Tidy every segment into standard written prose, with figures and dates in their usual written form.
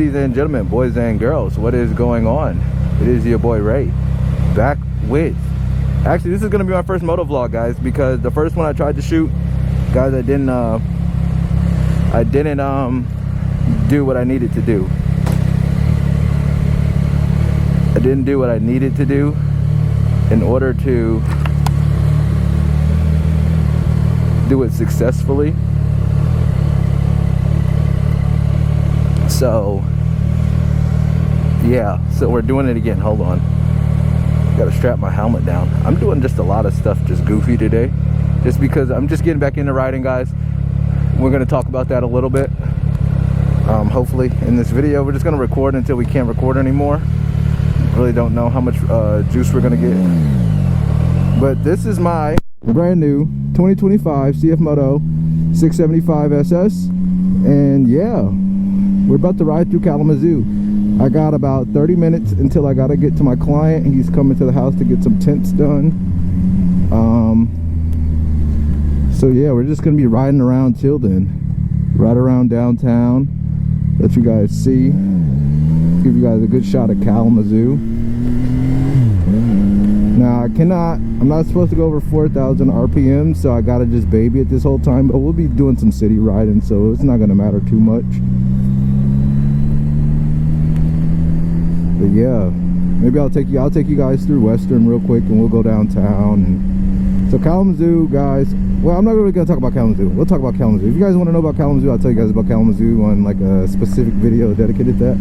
Ladies and gentlemen, boys and girls, what is going on? It is your boy Ray, back with, actually this is gonna be my first moto vlog, guys, because the first one I tried to shoot, guys, I didn't do what I needed to do. I didn't do what I needed to do in order to do it successfully. So yeah, so we're doing it again. Hold on, gotta strap my helmet down. I'm doing just a lot of stuff just goofy today, just because I'm just getting back into riding, guys. We're gonna talk about that a little bit, hopefully in this video. We're just gonna record until we can't record anymore. Really don't know how much juice we're gonna get, but this is my brand new 2025 CFMoto 675 SS, and yeah, we're about to ride through Kalamazoo. I got about 30 minutes until I gotta get to my client. He's coming to the house to get some tints done. So yeah, we're just gonna be riding around till then. Right around downtown, let you guys see, give you guys a good shot of Kalamazoo. Now I'm not supposed to go over 4,000 RPM, so I gotta just baby it this whole time, but we'll be doing some city riding, so it's not gonna matter too much. But yeah, maybe I'll take you guys through Western real quick, and we'll go downtown. And so Kalamazoo, guys, well, I'm not really gonna talk about Kalamazoo. We'll talk about Kalamazoo. If you guys want to know about Kalamazoo, I'll tell you guys about Kalamazoo on like a specific video dedicated to that.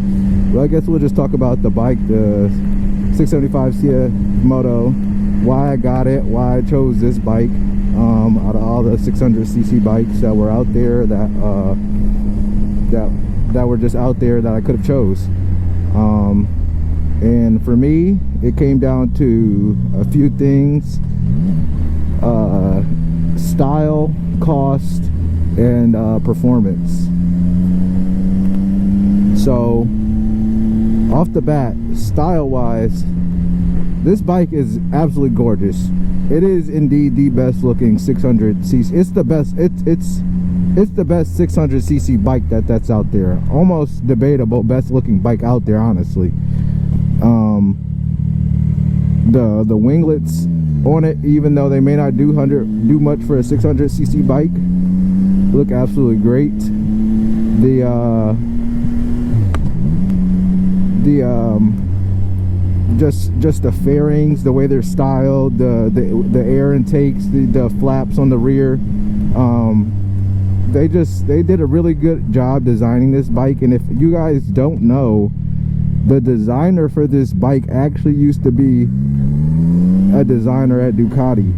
But I guess we'll just talk about the bike, the 675 CFMoto, why I got it, why I chose this bike out of all the 600cc bikes that were out there, that were just out there that I could have chose. And for me, it came down to a few things: style, cost, and performance. So off the bat, style wise, this bike is absolutely gorgeous. It is indeed the best looking 600cc. It's the best. It's the best 600cc bike that's out there. Almost debatable best looking bike out there, honestly. The winglets on it, even though they may not do much for a 600cc bike, look absolutely great. Just the fairings, the way they're styled, the air intakes, the flaps on the rear, they did a really good job designing this bike. And if you guys don't know, the designer for this bike actually used to be a designer at Ducati.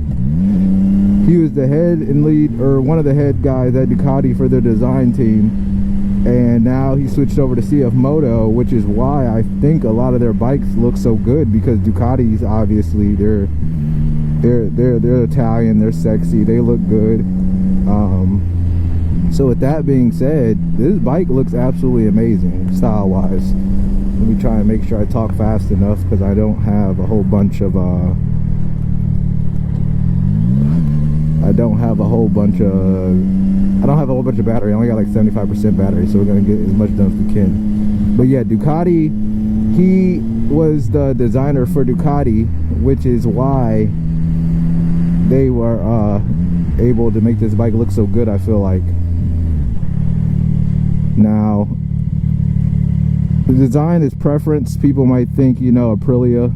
He was the head and lead, or one of the head guys at Ducati for their design team, and now he switched over to CFMoto, which is why I think a lot of their bikes look so good, because Ducatis, obviously, they're Italian, they're sexy, they look good. So with that being said, this bike looks absolutely amazing style wise. Let me try and make sure I talk fast enough, because I don't have a whole bunch of battery. I only got like 75% battery, so we're gonna get as much done as we can. But yeah, Ducati, he was the designer for Ducati, which is why they were able to make this bike look so good, I feel like. Now, the design is preference. People might think, you know, Aprilia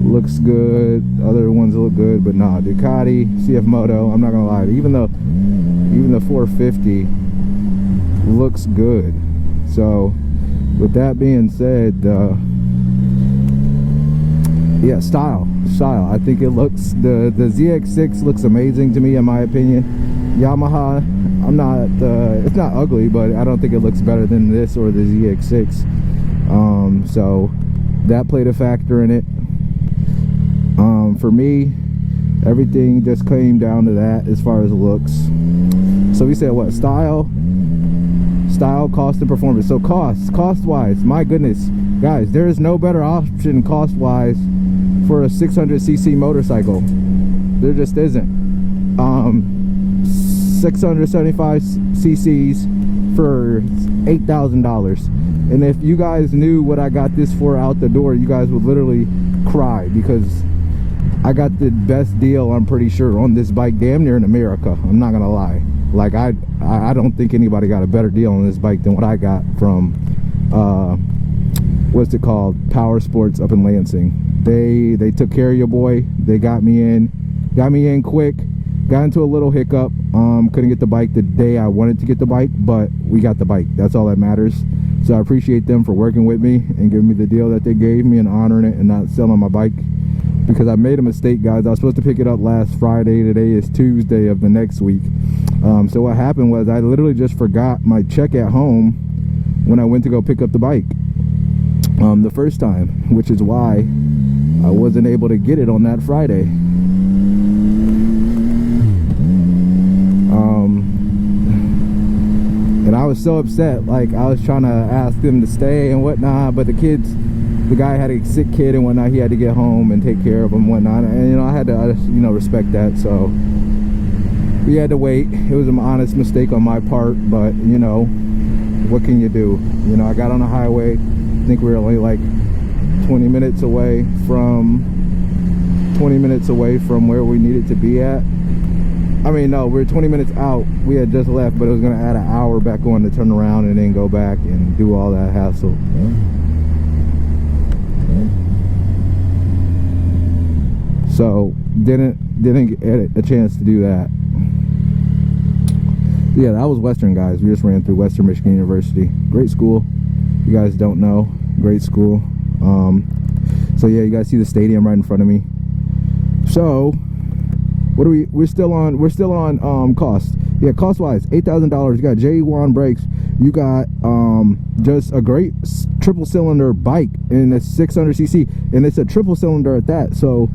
looks good, other ones look good, but nah, Ducati, CFMoto, I'm not gonna lie, even the 450 looks good. So with that being said, yeah, style, I think it looks, the ZX6 looks amazing to me, in my opinion. Yamaha, it's not ugly, but I don't think it looks better than this or the ZX6. So that played a factor in it. For me, everything just came down to that as far as looks. So we said what? Style, cost, and performance. So cost wise, my goodness, guys, there is no better option cost wise for a 600cc motorcycle. There just isn't. 675 cc's for $8,000. And if you guys knew what I got this for out the door, you guys would literally cry, because I got the best deal, I'm pretty sure, on this bike damn near in America. I'm not gonna lie. Like, I don't think anybody got a better deal on this bike than what I got from what's it called, Power Sports up in Lansing. They took care of your boy. They got me in quick. Got into a little hiccup, couldn't get the bike the day I wanted to get the bike, but we got the bike. That's all that matters. So I appreciate them for working with me and giving me the deal that they gave me and honoring it and not selling my bike, because I made a mistake, guys. I was supposed to pick it up last Friday. Today is Tuesday of the next week. So what happened was I literally just forgot my check at home when I went to go pick up the bike the first time, which is why I wasn't able to get it on that Friday. And I was so upset. Like, I was trying to ask them to stay and whatnot, but the guy had a sick kid and whatnot. He had to get home and take care of him and whatnot, and you know, I had to respect that. So we had to wait. It was an honest mistake on my part, but you know, what can you do? You know, I got on the highway. I think we were only like 20 minutes away from where we needed to be at. I mean, no, we're 20 minutes out. We had just left, but it was going to add an hour back on to turn around and then go back and do all that hassle. So didn't get a chance to do that. Yeah, that was Western, guys. We just ran through Western Michigan University. Great school. You guys don't know, great school. So yeah, you guys see the stadium right in front of me. So what are we're still on cost. Yeah, cost wise, $8,000. You got J1 brakes. You got just a great triple cylinder bike, and it's 600cc, and it's a triple cylinder at that. So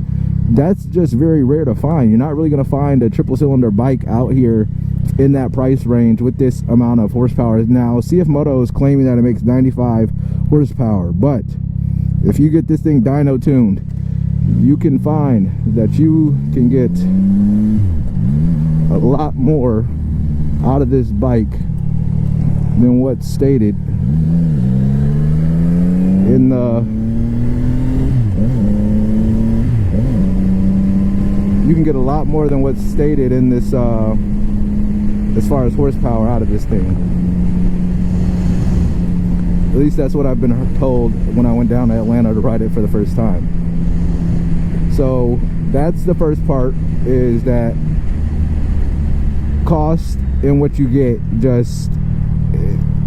that's just very rare to find. You're not really going to find a triple cylinder bike out here in that price range with this amount of horsepower. Now CFMoto is claiming that it makes 95 horsepower, but if you get this thing dyno tuned, you can find that you can get a lot more out of this bike than what's stated in the you can get a lot more than what's stated in this as far as horsepower out of this thing. At least that's what I've been told when I went down to Atlanta to ride it for the first time. So that's the first part, is that cost and what you get, just,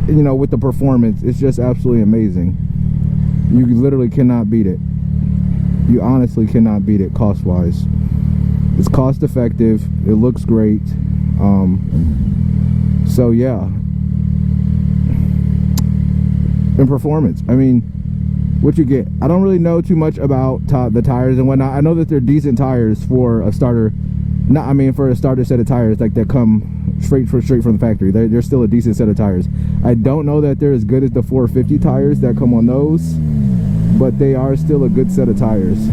you know, with the performance, it's just absolutely amazing. You literally cannot beat it. You honestly cannot beat it cost wise. It's cost effective, it looks great. So yeah, and performance, I mean, what you get, I don't really know too much about the tires and whatnot. I know that they're decent tires for a starter. For a starter set of tires, like, that come straight from the factory. They're still a decent set of tires. I don't know that they're as good as the 450 tires that come on those, but they are still a good set of tires.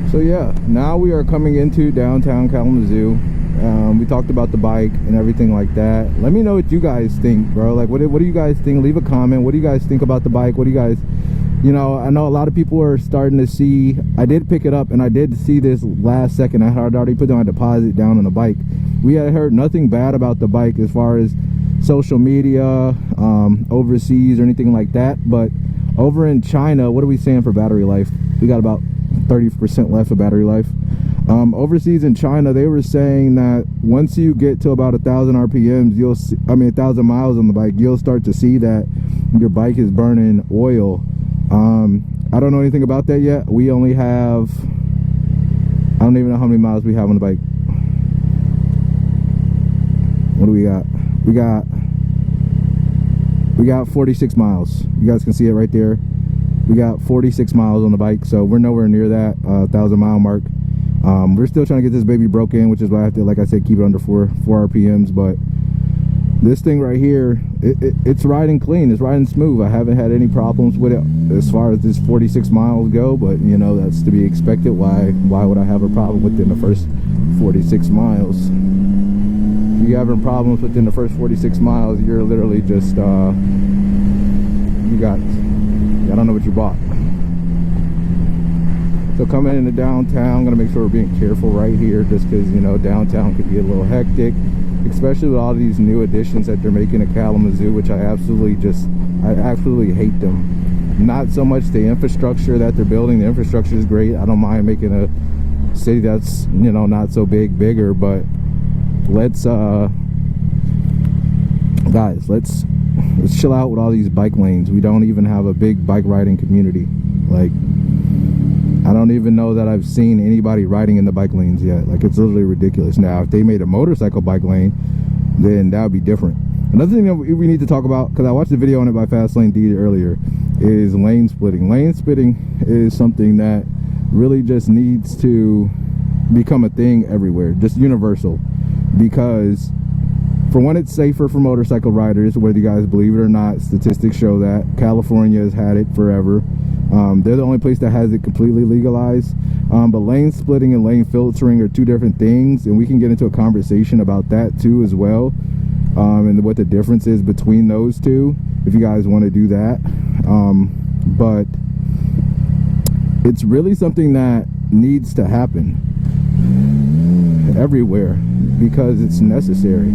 So yeah, now we are coming into downtown Kalamazoo. We talked about the bike and everything like that. Let me know what you guys think, bro. Like, what do you guys think? Leave a comment. What do you guys think about the bike? What do you guys, you know, I know a lot of people are starting to see, I did pick it up and I did see this last second. I had already put my deposit down on the bike. We had heard nothing bad about the bike as far as social media, overseas or anything like that. But over in China, what are we saying for battery life? We got about 30% left of battery life. Overseas in China, they were saying that once you get to about 1,000 RPMs, 1,000 miles on the bike, you'll start to see that your bike is burning oil. I don't know anything about that yet. We only have, I don't even know how many miles we have on the bike. What do we got? We got 46 miles. You guys can see it right there. We got 46 miles on the bike, so we're nowhere near that 1,000 mile mark. We're still trying to get this baby broke in, which is why I have to, like I said, keep it under 4 RPMs. But This thing right here, it's riding clean, it's riding smooth. I haven't had any problems with it as far as this 46 miles go, but you know, that's to be expected. Why would I have a problem within the first 46 miles? If you're having problems within the first 46 miles, you're literally just I don't know what you bought. So coming into downtown, I'm gonna make sure we're being careful right here, just because, you know, downtown could be a little hectic, especially with all these new additions that they're making to Kalamazoo, which I absolutely hate them. Not so much the infrastructure that they're building. The infrastructure is great. I don't mind making a city that's, you know, not so bigger, but let's guys, let's chill out with all these bike lanes. We don't even have a big bike riding community. Like, I don't even know that I've seen anybody riding in the bike lanes yet. Like, it's literally ridiculous. Now, if they made a motorcycle bike lane, then that would be different. Another thing that we need to talk about, because I watched a video on it by Fastlane D earlier, is lane splitting. Lane splitting is something that really just needs to become a thing everywhere, just universal. Because for one, it's safer for motorcycle riders, whether you guys believe it or not. Statistics show that. California has had it forever. They're the only place that has it completely legalized. But lane splitting and lane filtering are two different things, and we can get into a conversation about that too as well, and what the difference is between those two, if you guys want to do that. But it's really something that needs to happen everywhere because it's necessary.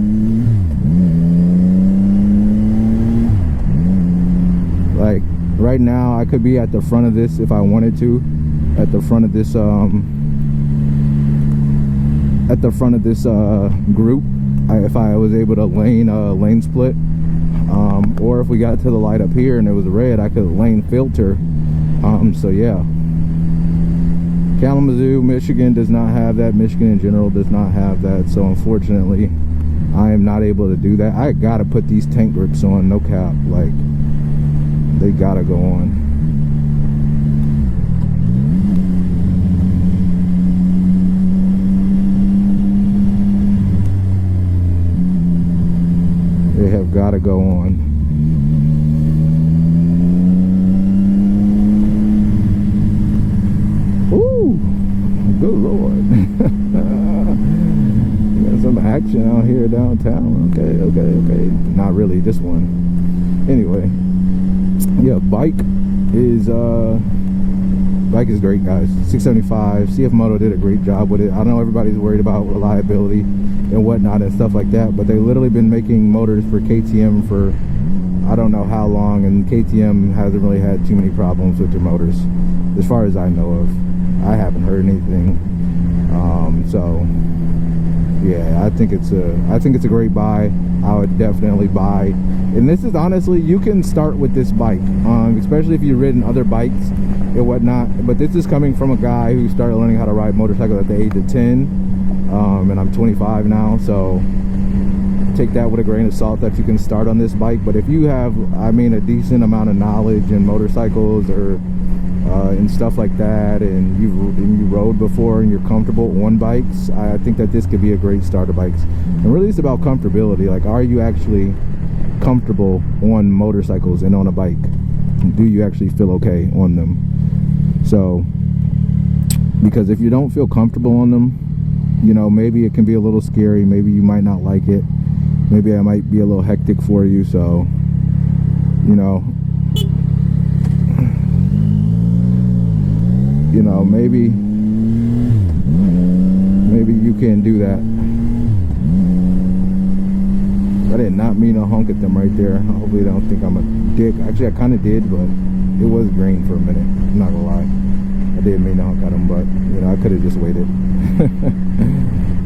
Like, right now I could be at the front of this if I wanted to, at the front of this group, if I was able to lane split, or if we got to the light up here and it was red, I could lane filter. So yeah, Kalamazoo, Michigan does not have that. Michigan in general does not have that, so unfortunately I am not able to do that. I gotta put these tank grips on, no cap. Like, they gotta go on. They have gotta go on. Ooh, good lord. Got some action out here downtown. Okay. Not really this one. Anyway. Yeah, bike is great, guys. 675. CFMoto did a great job with it. I know everybody's worried about reliability and whatnot and stuff like that, but they've literally been making motors for KTM for I don't know how long, and KTM hasn't really had too many problems with their motors, as far as I know of. I haven't heard anything. So yeah, I think it's a great buy. I would definitely buy. And this is honestly, you can start with this bike, especially if you've ridden other bikes and whatnot. But this is coming from a guy who started learning how to ride motorcycles at the age of 10, and I'm 25 now, so take that with a grain of salt that you can start on this bike. But if you have, I mean, a decent amount of knowledge in motorcycles or and stuff like that, and you rode before and you're comfortable on bikes, I think that this could be a great starter bikes. And really, it's about comfortability. Like, are you actually comfortable on motorcycles and on a bike? Do you actually feel okay on them? So, because if you don't feel comfortable on them, you know, maybe it can be a little scary. Maybe you might not like it. Maybe it might be a little hectic for you. So, you know, maybe you can do that. I did not mean to honk at them right there. Hopefully they don't think I'm a dick. Actually, I kind of did, but it was green for a minute. I'm not gonna lie. I didn't mean to honk at them, but you know, I could have just waited.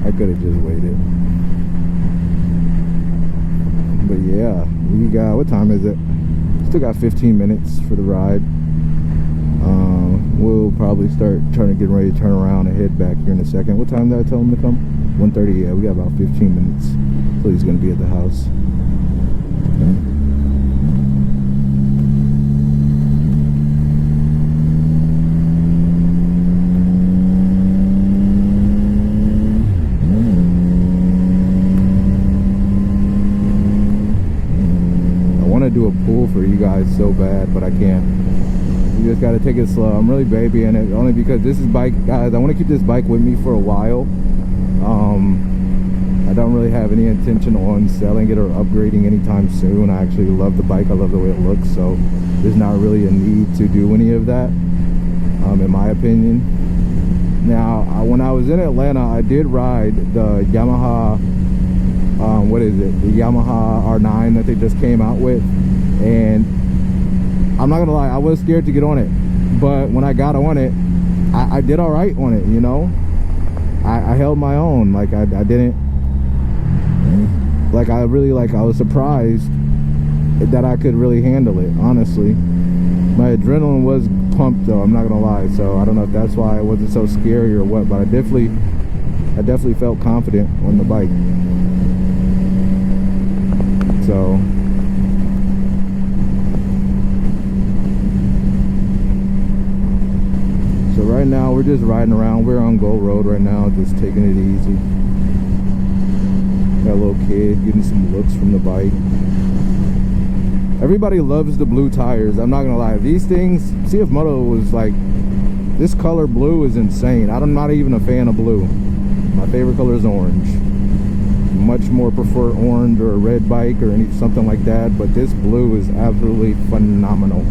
I could have just waited. But yeah, we got, what time is it? Still got 15 minutes for the ride. We'll probably start getting ready to turn around and head back here in a second. What time did I tell him to come? 1:30. Yeah, we got about 15 minutes. So he's gonna be at the house. pull for you guys so bad, but I can't. You just gotta take it slow. I'm really babying it only because this is bike, guys. I want to keep this bike with me for a while. I don't really have any intention on selling it or upgrading anytime soon. I actually love the bike. I love the way it looks, so there's not really a need to do any of that, in my opinion. Now, when I was in Atlanta, I did ride the Yamaha, what is it? The Yamaha R9 that they just came out with, and I'm not gonna lie, I was scared to get on it, but when I got on it, I did all right on it, you know. I held my own. Like I didn't, like I was surprised that I could really handle it, honestly. My adrenaline was pumped though, I'm not gonna lie, so I don't know if that's why it wasn't so scary or what, but I definitely felt confident on the bike. So right now we're just riding around. We're on Gold Road right now, just taking it easy. Got a little kid getting some looks from the bike. Everybody loves the blue tires. I'm not gonna lie, these things, CFMoto was like, this color blue is insane. I'm not even a fan of blue. My favorite color is orange. Much more prefer orange or a red bike or something like that, but this blue is absolutely phenomenal.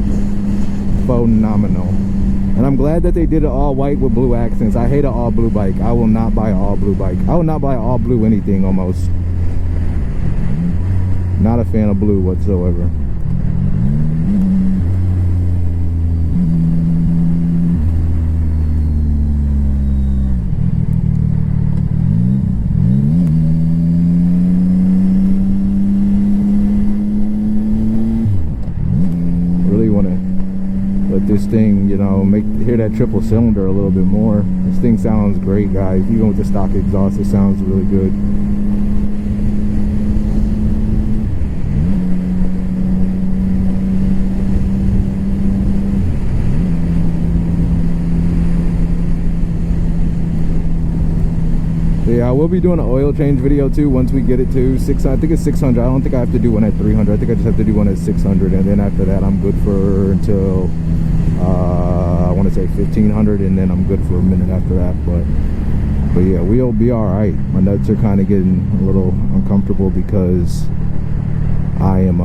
Phenomenal. And I'm glad that they did it all white with blue accents. I hate an all blue bike. I will not buy an all blue bike. I will not buy all blue anything almost. Not a fan of blue whatsoever. This thing, you know, hear that triple cylinder a little bit more. This thing sounds great, guys. Even with the stock exhaust, it sounds really good. Yeah, I will be doing an oil change video too once we get it to 600. I think it's 600. I don't think I have to do one at 300. I think I just have to do one at 600, and then after that I'm good for until I want to say 1500, and then I'm good for a minute after that. But yeah, we'll be all right. My nuts are kind of getting a little uncomfortable because I am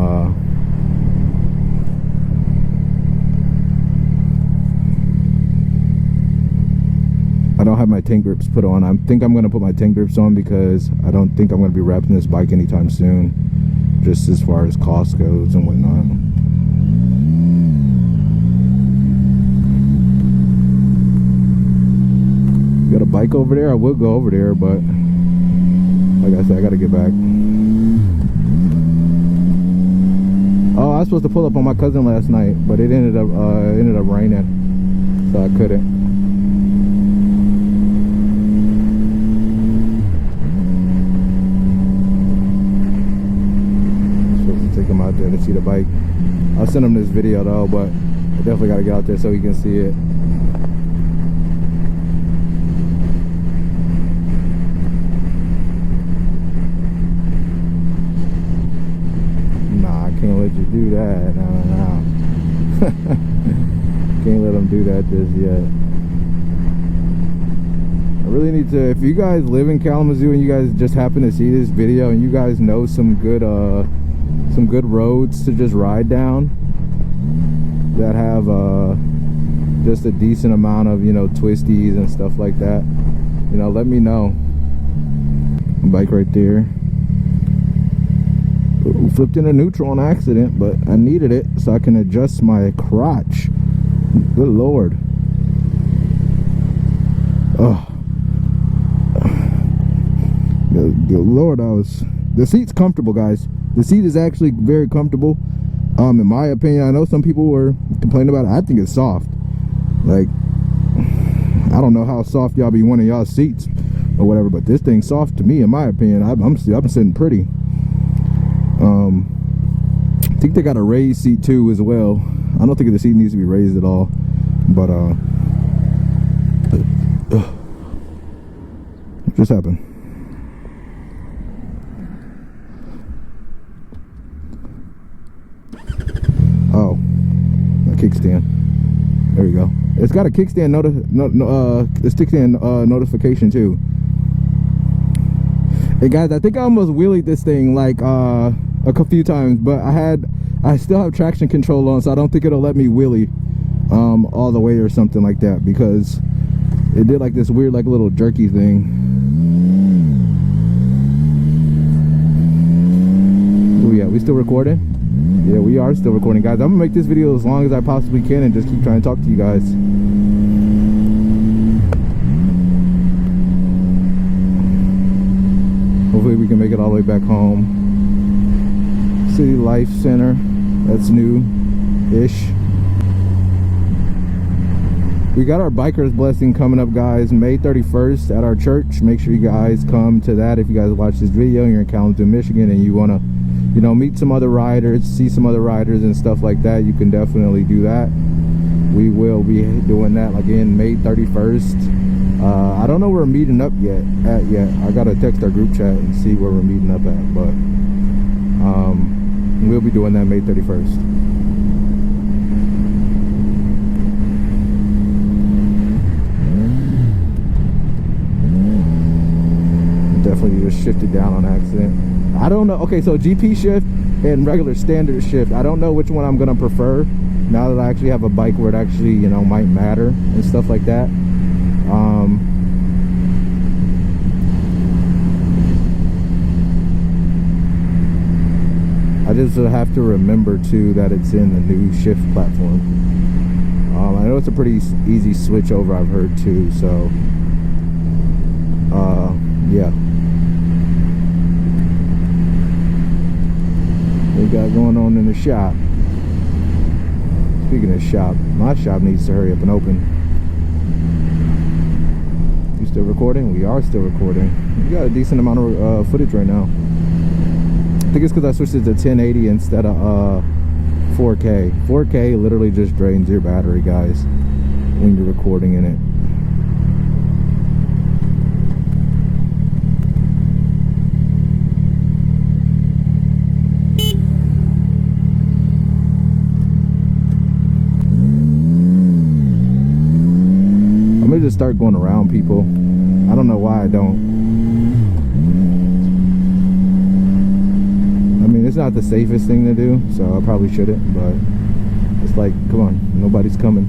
I don't have my tank grips put on. I think I'm going to put my tank grips on because I don't think I'm going to be wrapping this bike anytime soon, just as far as cost goes and whatnot. You got a bike over there? I would go over there, but like I said, I got to get back. Oh, I was supposed to pull up on my cousin last night, but it ended up raining, so I couldn't. Take him out there to see the bike. I'll send him this video though, but I definitely got to get out there so he can see it. Nah, I can't let you do that. No. Can't let him do that just yet. I really need to, if you guys live in Kalamazoo and you guys just happen to see this video and you guys know some good roads to just ride down that have just a decent amount of, you know, twisties and stuff like that, you know, let me know. Bike right there. Ooh, flipped in a neutral on accident, but I needed it so I can adjust my crotch. Good Lord. Oh, good Lord. The seat's comfortable, guys. The seat is actually very comfortable, in my opinion. I know some people were complaining about it. I think it's soft. Like, I don't know how soft y'all be wanting y'all seats or whatever, but this thing's soft to me, in my opinion. I'm sitting pretty. I think they got a raised seat too as well. I don't think the seat needs to be raised at all, but what just happened? kickstand. There we go. It's got a kickstand notification too. Hey guys, I think I almost wheelied this thing like a few times, but I still have traction control on, so I don't think it'll let me wheelie all the way or something like that, because it did like this weird like little jerky thing. Oh yeah, we still recording? Yeah, we are still recording, guys. I'm gonna make this video as long as I possibly can and just keep trying to talk to you guys. Hopefully we can make it all the way back home. City Life Center, that's new-ish. We got our Biker's Blessing coming up, guys, May 31st at our church. Make sure you guys come to that if you guys watch this video and you're in Kalamazoo, Michigan, and you want to, you know, meet some other riders, see some other riders and stuff like that. You can definitely do that. We will be doing that again May 31st. I don't know where we're meeting up yet. I gotta text our group chat and see where we're meeting up at, but we'll be doing that May 31st. Definitely just shifted down on accident. I don't know. Okay, so GP shift and regular standard shift, I don't know which one I'm gonna prefer now that I actually have a bike where it actually, you know, might matter and stuff like that. I just have to remember too that it's in the new shift platform. I know it's a pretty easy switch over, I've heard too, so yeah. What we got going on in the shop? Speaking of shop, my shop needs to hurry up and open. You still recording? We are still recording. We got a decent amount of footage right now. I think it's because I switched it to 1080 instead of 4K. 4K literally just drains your battery, guys, when you're recording in it. I'm gonna just start going around people. I don't know why I don't. I mean, it's not the safest thing to do, so I probably shouldn't, but it's like, come on, nobody's coming.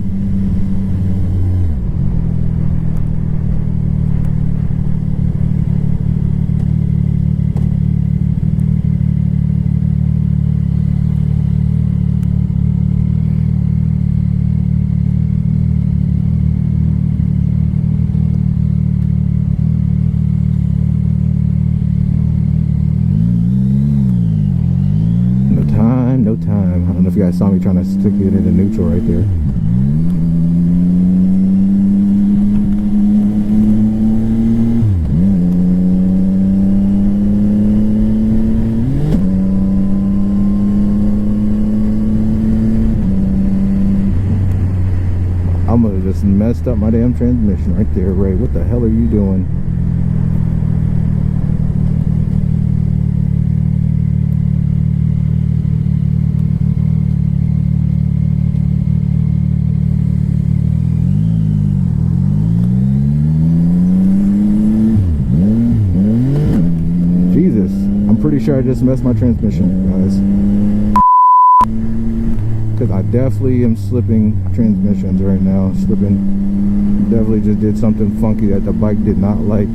No time. I don't know if you guys saw me trying to stick it into neutral right there. I'm gonna just messed up my damn transmission right there, Ray. What the hell are you doing? Pretty sure I just messed my transmission, guys, because I definitely am slipping transmissions right now. Definitely just did something funky that the bike did not like.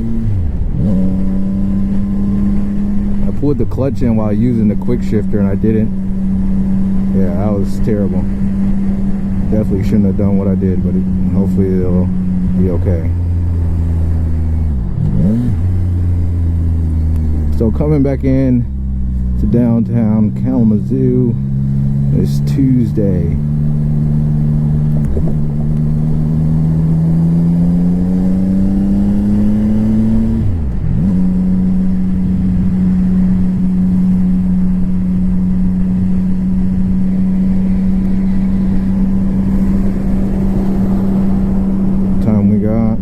I pulled the clutch in while using the quick shifter and I didn't. Yeah, that was terrible. Definitely shouldn't have done what I did, but hopefully it'll be okay. So coming back in to downtown Kalamazoo, it's Tuesday. Time we got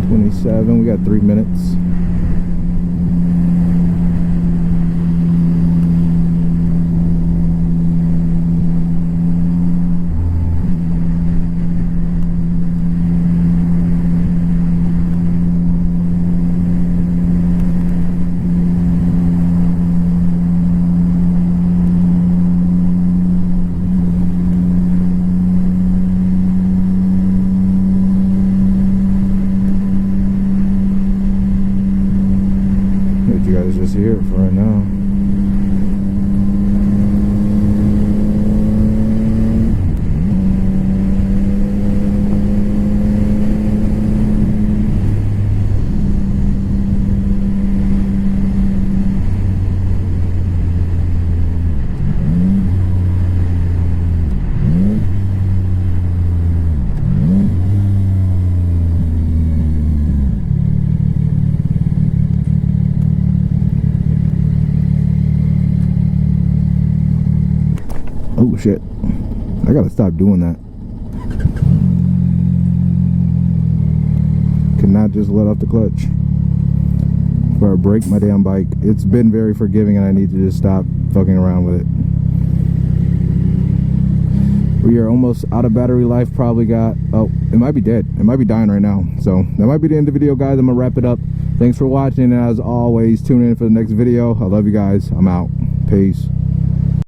27, we got 3 minutes. hear it for right now. Oh shit, I gotta stop doing that. Cannot just let off the clutch before I break my damn bike. It's been very forgiving and I need to just stop fucking around with it. We are almost out of battery life. Probably got, oh, it might be dead. It might be dying right now. So that might be the end of the video, guys. I'm gonna wrap it up. Thanks for watching, and as always, tune in for the next video. I love you guys. I'm out. Peace.